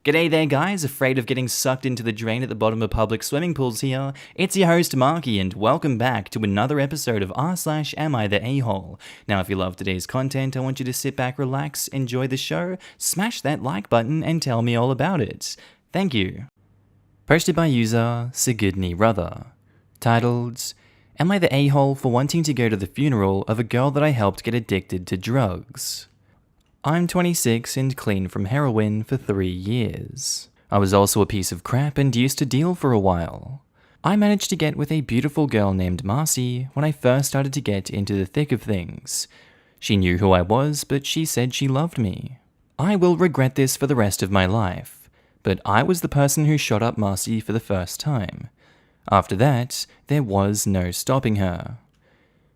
G'day there guys, afraid of getting sucked into the drain at the bottom of public swimming pools here. It's your host Markee and welcome back to another episode of r/AmiTheA. Now if you love today's content, I want you to sit back, relax, enjoy the show, smash that like button and tell me all about it. Thank you. Posted by user Sigidney Ruther. Titled, Am I the a-hole for wanting to go to the funeral of a girl that I helped get addicted to drugs? I'm 26 and clean from heroin for 3 years. I was also a piece of crap and used to deal for a while. I managed to get with a beautiful girl named Markee when I first started to get into the thick of things. She knew who I was, but she said she loved me. I will regret this for the rest of my life, but I was the person who shot up Markee for the first time. After that, there was no stopping her.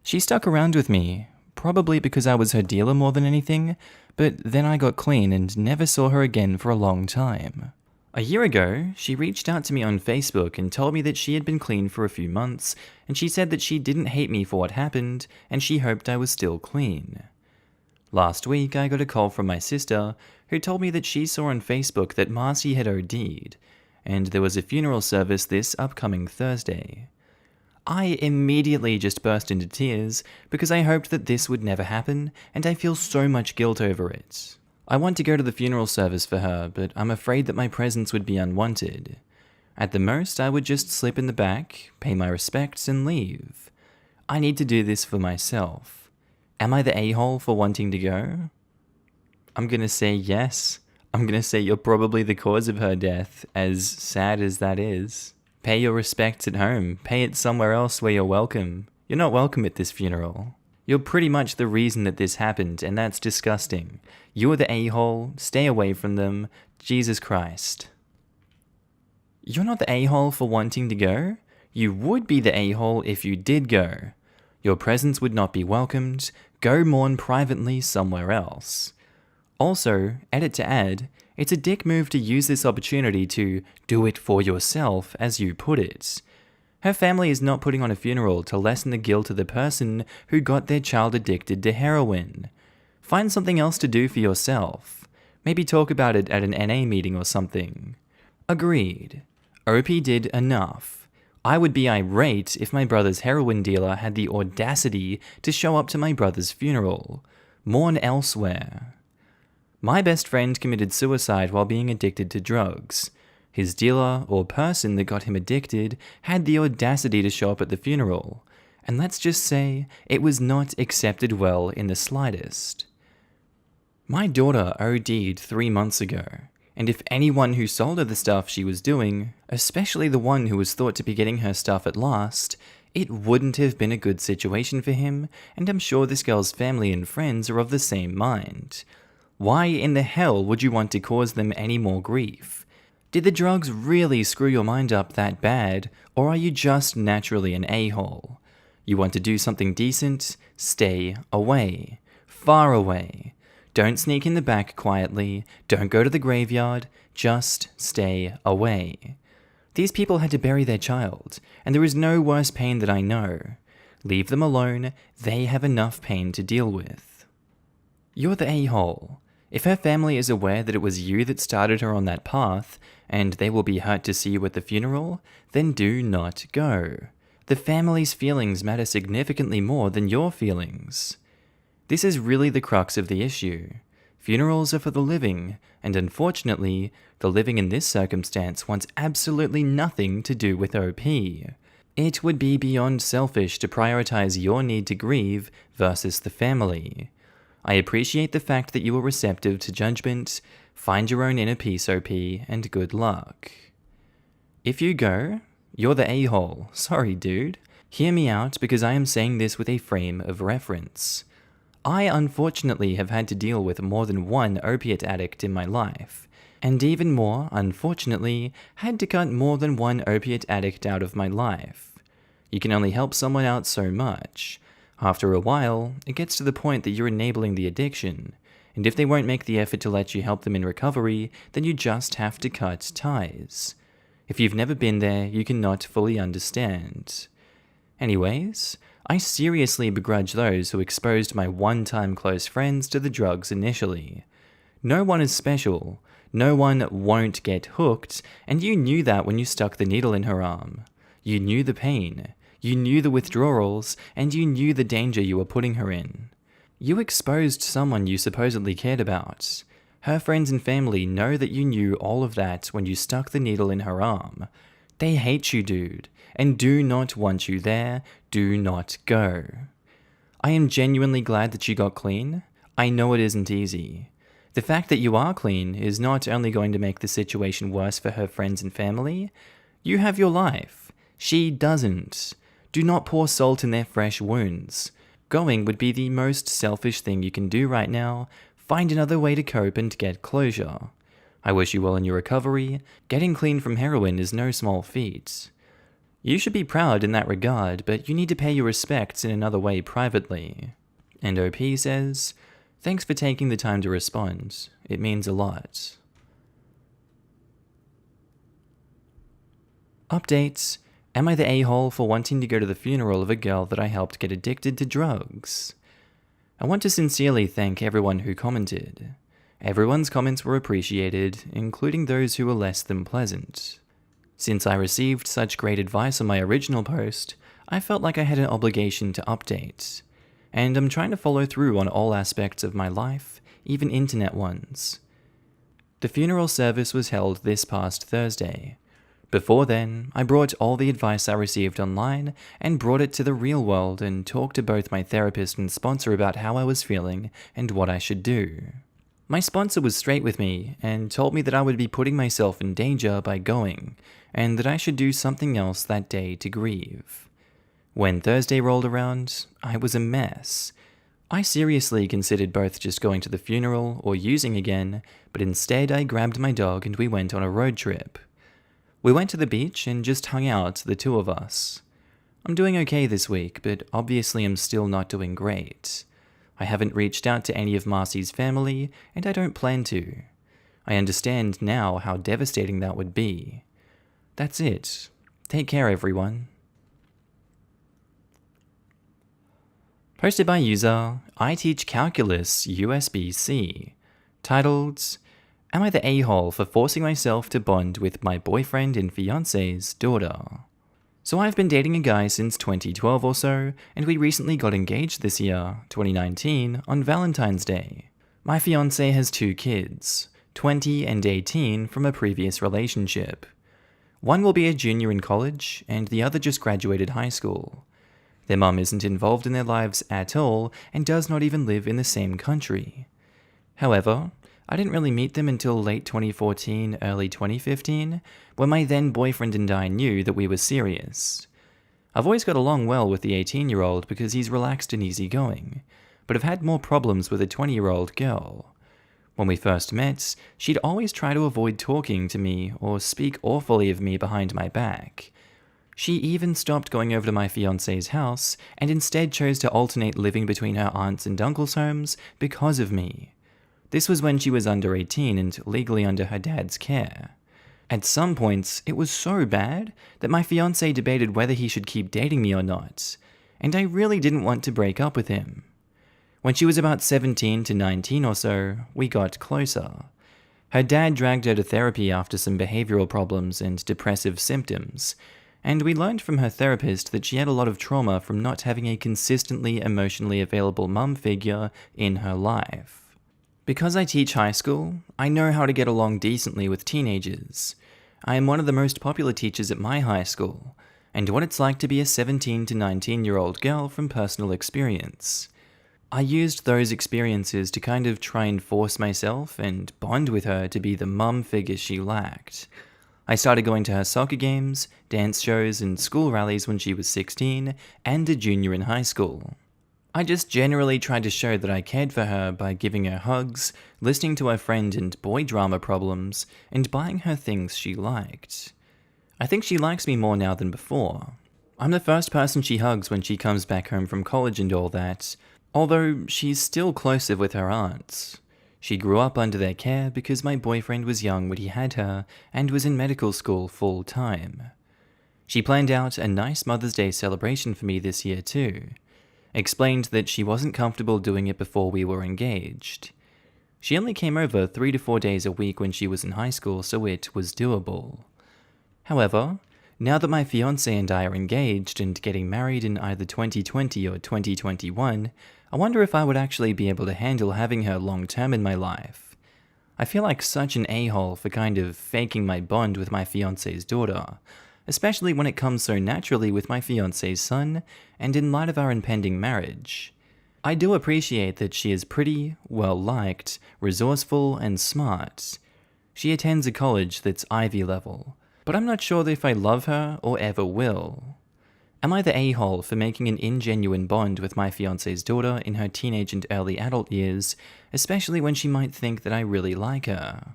She stuck around with me, probably because I was her dealer more than anything, but then I got clean and never saw her again for a long time. A year ago, she reached out to me on Facebook and told me that she had been clean for a few months, and she said that she didn't hate me for what happened, and she hoped I was still clean. Last week, I got a call from my sister, who told me that she saw on Facebook that Markee had OD'd, and there was a funeral service this upcoming Thursday. I immediately just burst into tears because I hoped that this would never happen, and I feel so much guilt over it. I want to go to the funeral service for her, but I'm afraid that my presence would be unwanted. At the most, I would just slip in the back, pay my respects, and leave. I need to do this for myself. Am I the a-hole for wanting to go? I'm gonna say yes. I'm gonna say you're probably the cause of her death, as sad as that is. Pay your respects at home. Pay it somewhere else where you're welcome. You're not welcome at this funeral. You're pretty much the reason that this happened, and that's disgusting. You're the a-hole. Stay away from them. Jesus Christ. You're not the a-hole for wanting to go. You would be the a-hole if you did go. Your presence would not be welcomed. Go mourn privately somewhere else. Also, edit to add, it's a dick move to use this opportunity to do it for yourself, as you put it. Her family is not putting on a funeral to lessen the guilt of the person who got their child addicted to heroin. Find something else to do for yourself. Maybe talk about it at an NA meeting or something. Agreed. OP did enough. I would be irate if my brother's heroin dealer had the audacity to show up to my brother's funeral. Mourn elsewhere. My best friend committed suicide while being addicted to drugs. His dealer, or person that got him addicted, had the audacity to show up at the funeral, and let's just say, it was not accepted well in the slightest. My daughter OD'd 3 months ago, and if anyone who sold her the stuff she was doing, especially the one who was thought to be getting her stuff at last, it wouldn't have been a good situation for him, and I'm sure this girl's family and friends are of the same mind. Why in the hell would you want to cause them any more grief? Did the drugs really screw your mind up that bad, or are you just naturally an a-hole? You want to do something decent? Stay away. Far away. Don't sneak in the back quietly, don't go to the graveyard, just stay away. These people had to bury their child, and there is no worse pain that I know. Leave them alone, they have enough pain to deal with. You're the a-hole. If her family is aware that it was you that started her on that path, and they will be hurt to see you at the funeral, then do not go. The family's feelings matter significantly more than your feelings. This is really the crux of the issue. Funerals are for the living, and unfortunately, the living in this circumstance wants absolutely nothing to do with OP. It would be beyond selfish to prioritize your need to grieve versus the family. I appreciate the fact that you are receptive to judgment. Find your own inner peace, OP, and good luck. If you go, you're the a-hole. Sorry, dude. Hear me out because I am saying this with a frame of reference. I unfortunately have had to deal with more than one opiate addict in my life, and even more, unfortunately, had to cut more than one opiate addict out of my life. You can only help someone out so much. After a while, it gets to the point that you're enabling the addiction, and if they won't make the effort to let you help them in recovery, then you just have to cut ties. If you've never been there, you cannot fully understand. Anyways, I seriously begrudge those who exposed my one-time close friends to the drugs initially. No one is special. No one won't get hooked, and you knew that when you stuck the needle in her arm. You knew the pain, you knew the withdrawals, and you knew the danger you were putting her in. You exposed someone you supposedly cared about. Her friends and family know that you knew all of that when you stuck the needle in her arm. They hate you, dude, and do not want you there. Do not go. I am genuinely glad that you got clean. I know it isn't easy. The fact that you are clean is not only going to make the situation worse for her friends and family. You have your life. She doesn't. Do not pour salt in their fresh wounds. Going would be the most selfish thing you can do right now. Find another way to cope and get closure. I wish you well in your recovery. Getting clean from heroin is no small feat. You should be proud in that regard, but you need to pay your respects in another way privately. And OP says, thanks for taking the time to respond. It means a lot. Updates. Am I the a-hole for wanting to go to the funeral of a girl that I helped get addicted to drugs? I want to sincerely thank everyone who commented. Everyone's comments were appreciated, including those who were less than pleasant. Since I received such great advice on my original post, I felt like I had an obligation to update. And I'm trying to follow through on all aspects of my life, even internet ones. The funeral service was held this past Thursday. Before then, I brought all the advice I received online and brought it to the real world and talked to both my therapist and sponsor about how I was feeling and what I should do. My sponsor was straight with me and told me that I would be putting myself in danger by going, and that I should do something else that day to grieve. When Thursday rolled around, I was a mess. I seriously considered both just going to the funeral or using again, but instead I grabbed my dog and we went on a road trip. We went to the beach and just hung out, the two of us. I'm doing okay this week, but obviously I'm still not doing great. I haven't reached out to any of Marcy's family, and I don't plan to. I understand now how devastating that would be. That's it. Take care, everyone. Posted by user, I Teach Calculus USB-C. Titled, Am I the a-hole for forcing myself to bond with my boyfriend and fiance's daughter? So I've been dating a guy since 2012 or so, and we recently got engaged this year, 2019, on Valentine's Day. My fiance has 2 kids, 20 and 18 from a previous relationship. One will be a junior in college, and the other just graduated high school. Their mum isn't involved in their lives at all, and does not even live in the same country. However, I didn't really meet them until late 2014, early 2015, when my then boyfriend and I knew that we were serious. I've always got along well with the 18-year-old because he's relaxed and easygoing, but I've had more problems with a 20-year-old girl. When we first met, she'd always try to avoid talking to me or speak awfully of me behind my back. She even stopped going over to my fiance's house and instead chose to alternate living between her aunt's and uncle's homes because of me. This was when she was under 18 and legally under her dad's care. At some points, it was so bad that my fiancé debated whether he should keep dating me or not, and I really didn't want to break up with him. When she was about 17 to 19 or so, we got closer. Her dad dragged her to therapy after some behavioral problems and depressive symptoms, and we learned from her therapist that she had a lot of trauma from not having a consistently emotionally available mum figure in her life. Because I teach high school, I know how to get along decently with teenagers. I am one of the most popular teachers at my high school, and what it's like to be a 17 to 19-year-old girl from personal experience. I used those experiences to kind of try and force myself and bond with her to be the mum figure she lacked. I started going to her soccer games, dance shows, and school rallies when she was 16 and a junior in high school. I just generally tried to show that I cared for her by giving her hugs, listening to her friend and boy drama problems, and buying her things she liked. I think she likes me more now than before. I'm the first person she hugs when she comes back home from college and all that, although she's still closer with her aunts. She grew up under their care because my boyfriend was young when he had her and was in medical school full time. She planned out a nice Mother's Day celebration for me this year too. Explained that she wasn't comfortable doing it before we were engaged. She only came over 3 to 4 days a week when she was in high school, so it was doable. However, now that my fiancé and I are engaged and getting married in either 2020 or 2021, I wonder if I would actually be able to handle having her long term in my life. I feel like such an a-hole for kind of faking my bond with my fiancé's daughter, especially when it comes so naturally with my fiancé's son, and in light of our impending marriage. I do appreciate that she is pretty, well-liked, resourceful, and smart. She attends a college that's Ivy level, but I'm not sure if I love her or ever will. Am I the a-hole for making an ingenuine bond with my fiancé's daughter in her teenage and early adult years, especially when she might think that I really like her?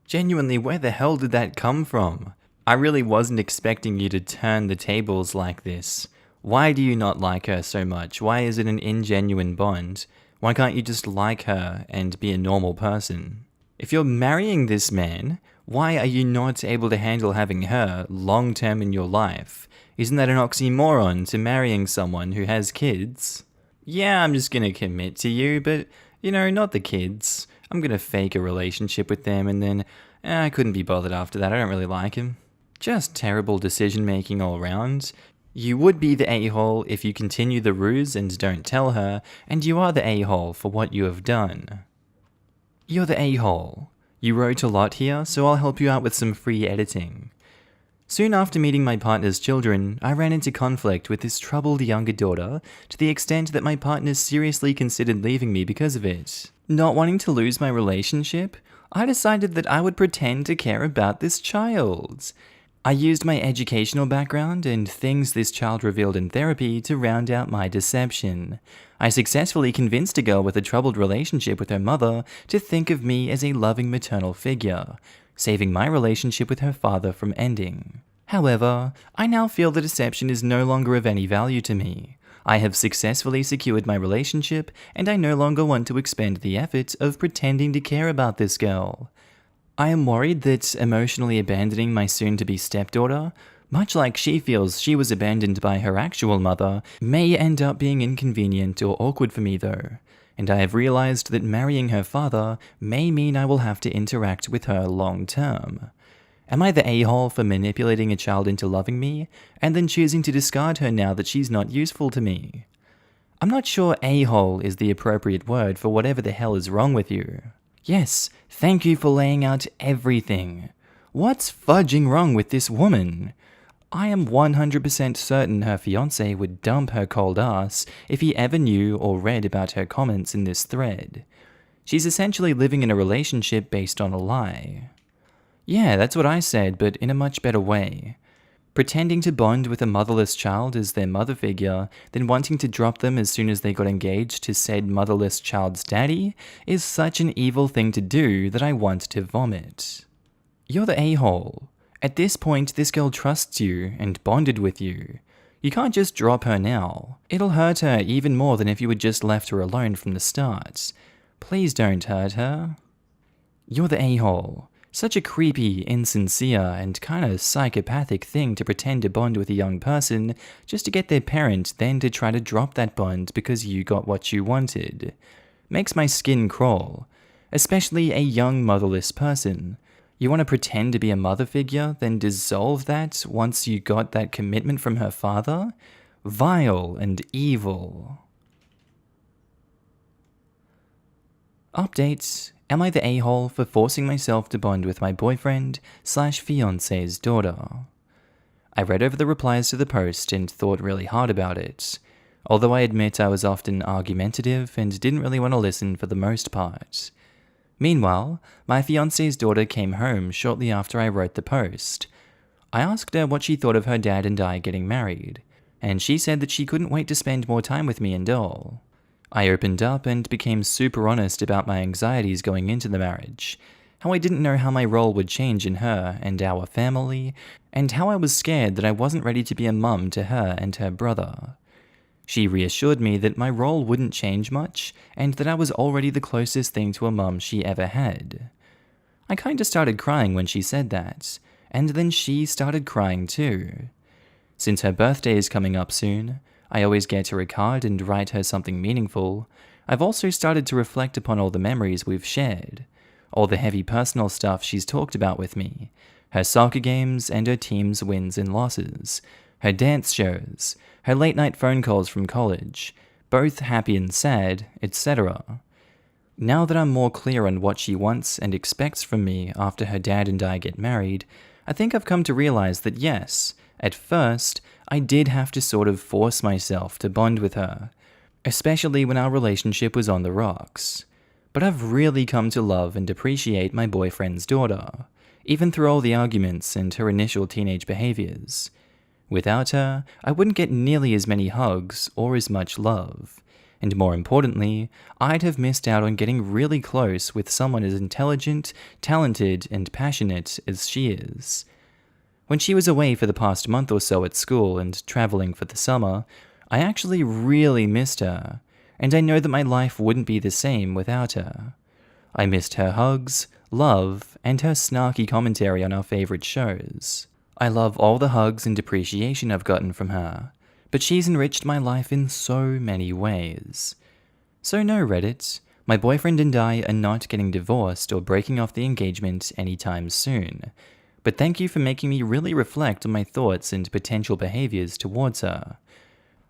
Genuinely, where the hell did that come from? I really wasn't expecting you to turn the tables like this. Why do you not like her so much? Why is it an ingenuine bond? Why can't you just like her and be a normal person? If you're marrying this man, why are you not able to handle having her long-term in your life? Isn't that an oxymoron to marrying someone who has kids? Yeah, I'm just gonna commit to you, but, not the kids. I'm gonna fake a relationship with them and then, I couldn't be bothered after that, I don't really like him. Just terrible decision-making all around. You would be the a-hole if you continue the ruse and don't tell her, and you are the a-hole for what you have done. You're the a-hole. You wrote a lot here, so I'll help you out with some free editing. Soon after meeting my partner's children, I ran into conflict with this troubled younger daughter to the extent that my partner seriously considered leaving me because of it. Not wanting to lose my relationship, I decided that I would pretend to care about this child. I used my educational background and things this child revealed in therapy to round out my deception. I successfully convinced a girl with a troubled relationship with her mother to think of me as a loving maternal figure, saving my relationship with her father from ending. However, I now feel the deception is no longer of any value to me. I have successfully secured my relationship, and I no longer want to expend the effort of pretending to care about this girl. I am worried that emotionally abandoning my soon-to-be stepdaughter, much like she feels she was abandoned by her actual mother, may end up being inconvenient or awkward for me though, and I have realized that marrying her father may mean I will have to interact with her long-term. Am I the a-hole for manipulating a child into loving me, and then choosing to discard her now that she's not useful to me? I'm not sure a-hole is the appropriate word for whatever the hell is wrong with you. Yes, thank you for laying out everything. What's fudging wrong with this woman? I am 100% certain her fiancé would dump her cold ass if he ever knew or read about her comments in this thread. She's essentially living in a relationship based on a lie. Yeah, that's what I said, but in a much better way. Pretending to bond with a motherless child as their mother figure, then wanting to drop them as soon as they got engaged to said motherless child's daddy, is such an evil thing to do that I want to vomit. You're the a-hole. At this point, this girl trusts you and bonded with you. You can't just drop her now. It'll hurt her even more than if you had just left her alone from the start. Please don't hurt her. You're the a-hole. Such a creepy, insincere, and kinda psychopathic thing to pretend to bond with a young person just to get their parent then to try to drop that bond because you got what you wanted. Makes my skin crawl. Especially a young motherless person. You want to pretend to be a mother figure, then dissolve that once you got that commitment from her father? Vile and evil. Updates. Am I the a-hole for forcing myself to bond with my boyfriend/fiancé's daughter? I read over the replies to the post and thought really hard about it, although I admit I was often argumentative and didn't really want to listen for the most part. Meanwhile, my fiancé's daughter came home shortly after I wrote the post. I asked her what she thought of her dad and I getting married, and she said that she couldn't wait to spend more time with me and all. I opened up and became super honest about my anxieties going into the marriage, how I didn't know how my role would change in her and our family, and how I was scared that I wasn't ready to be a mum to her and her brother. She reassured me that my role wouldn't change much, and that I was already the closest thing to a mum she ever had. I kinda started crying when she said that, and then she started crying too. Since her birthday is coming up soon, I always get her a card and write her something meaningful. I've also started to reflect upon all the memories we've shared, all the heavy personal stuff she's talked about with me, her soccer games and her team's wins and losses, her dance shows, her late night phone calls from college, both happy and sad, etc. Now that I'm more clear on what she wants and expects from me after her dad and I get married, I think I've come to realize that yes, at first, I did have to sort of force myself to bond with her, especially when our relationship was on the rocks. But I've really come to love and appreciate my boyfriend's daughter, even through all the arguments and her initial teenage behaviors. Without her, I wouldn't get nearly as many hugs or as much love. And more importantly, I'd have missed out on getting really close with someone as intelligent, talented, and passionate as she is. When she was away for the past month or so at school and traveling for the summer, I actually really missed her, and I know that my life wouldn't be the same without her. I missed her hugs, love, and her snarky commentary on our favorite shows. I love all the hugs and appreciation I've gotten from her, but she's enriched my life in so many ways. So no, Reddit, my boyfriend and I are not getting divorced or breaking off the engagement anytime soon, but thank you for making me really reflect on my thoughts and potential behaviors towards her.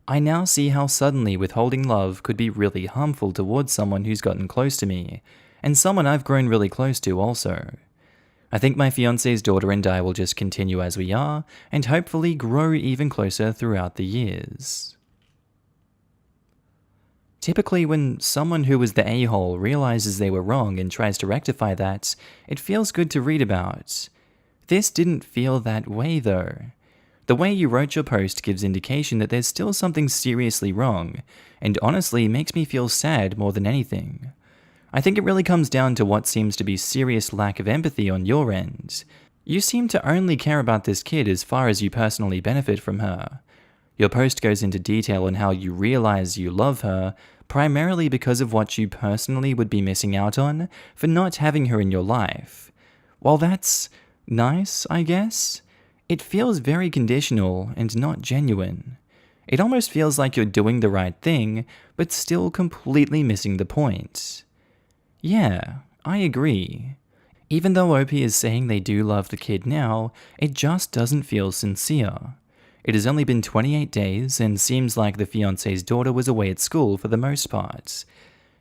I now see how suddenly withholding love could be really harmful towards someone who's gotten close to me, and someone I've grown really close to also. I think my fiance's daughter and I will just continue as we are, and hopefully grow even closer throughout the years. Typically, when someone who was the a-hole realizes they were wrong and tries to rectify that, it feels good to read about. This didn't feel that way though. The way you wrote your post gives indication that there's still something seriously wrong, and honestly makes me feel sad more than anything. I think it really comes down to what seems to be serious lack of empathy on your end. You seem to only care about this kid as far as you personally benefit from her. Your post goes into detail on how you realize you love her, primarily because of what you personally would be missing out on for not having her in your life. While that's nice, I guess, it feels very conditional and not genuine. It almost feels like you're doing the right thing, but still completely missing the point. Yeah, I agree. Even though OP is saying they do love the kid now, it just doesn't feel sincere. It has only been 28 days and seems like the fiance's daughter was away at school for the most part.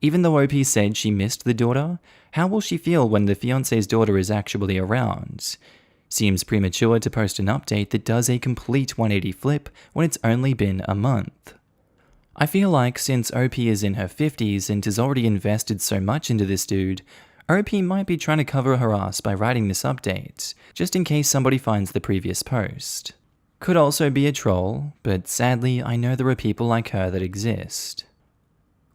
Even though OP said she missed the daughter, how will she feel when the fiance's daughter is actually around? Seems premature to post an update that does a complete 180 flip when it's only been a month. I feel like since OP is in her 50s and has already invested so much into this dude, OP might be trying to cover her ass by writing this update, just in case somebody finds the previous post. Could also be a troll, but sadly I know there are people like her that exist.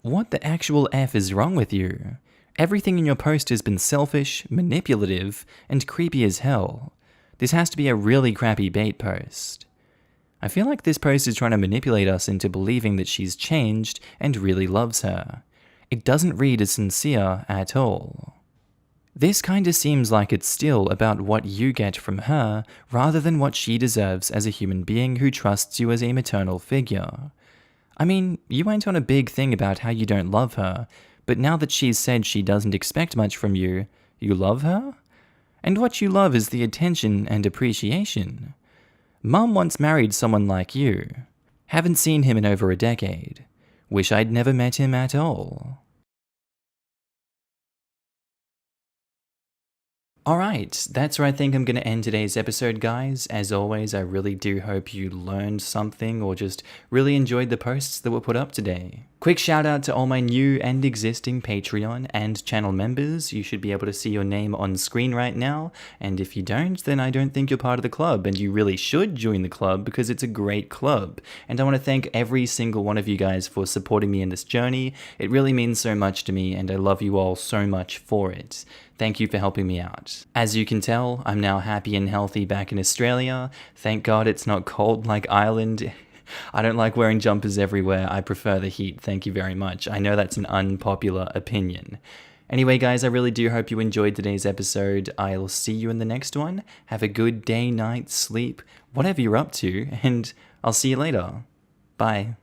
What the actual F is wrong with you? Everything in your post has been selfish, manipulative, and creepy as hell. This has to be a really crappy bait post. I feel like this post is trying to manipulate us into believing that she's changed and really loves her. It doesn't read as sincere at all. This kinda seems like it's still about what you get from her rather than what she deserves as a human being who trusts you as a maternal figure. I mean, you went on a big thing about how you don't love her, but now that she's said she doesn't expect much from you, you love her? And what you love is the attention and appreciation. Mum once married someone like you. Haven't seen him in over a decade. Wish I'd never met him at all. Alright, that's where I think I'm going to end today's episode, guys. As always, I really do hope you learned something or just really enjoyed the posts that were put up today. Quick shout out to all my new and existing Patreon and channel members. You should be able to see your name on screen right now, and if you don't, then I don't think you're part of the club, and you really should join the club because it's a great club. And I want to thank every single one of you guys for supporting me in this journey. It really means so much to me, and I love you all so much for it. Thank you for helping me out. As you can tell, I'm now happy and healthy back in Australia. Thank God it's not cold like Ireland. I don't like wearing jumpers everywhere. I prefer the heat. Thank you very much. I know that's an unpopular opinion. Anyway, guys, I really do hope you enjoyed today's episode. I'll see you in the next one. Have a good day, night, sleep, whatever you're up to, and I'll see you later. Bye.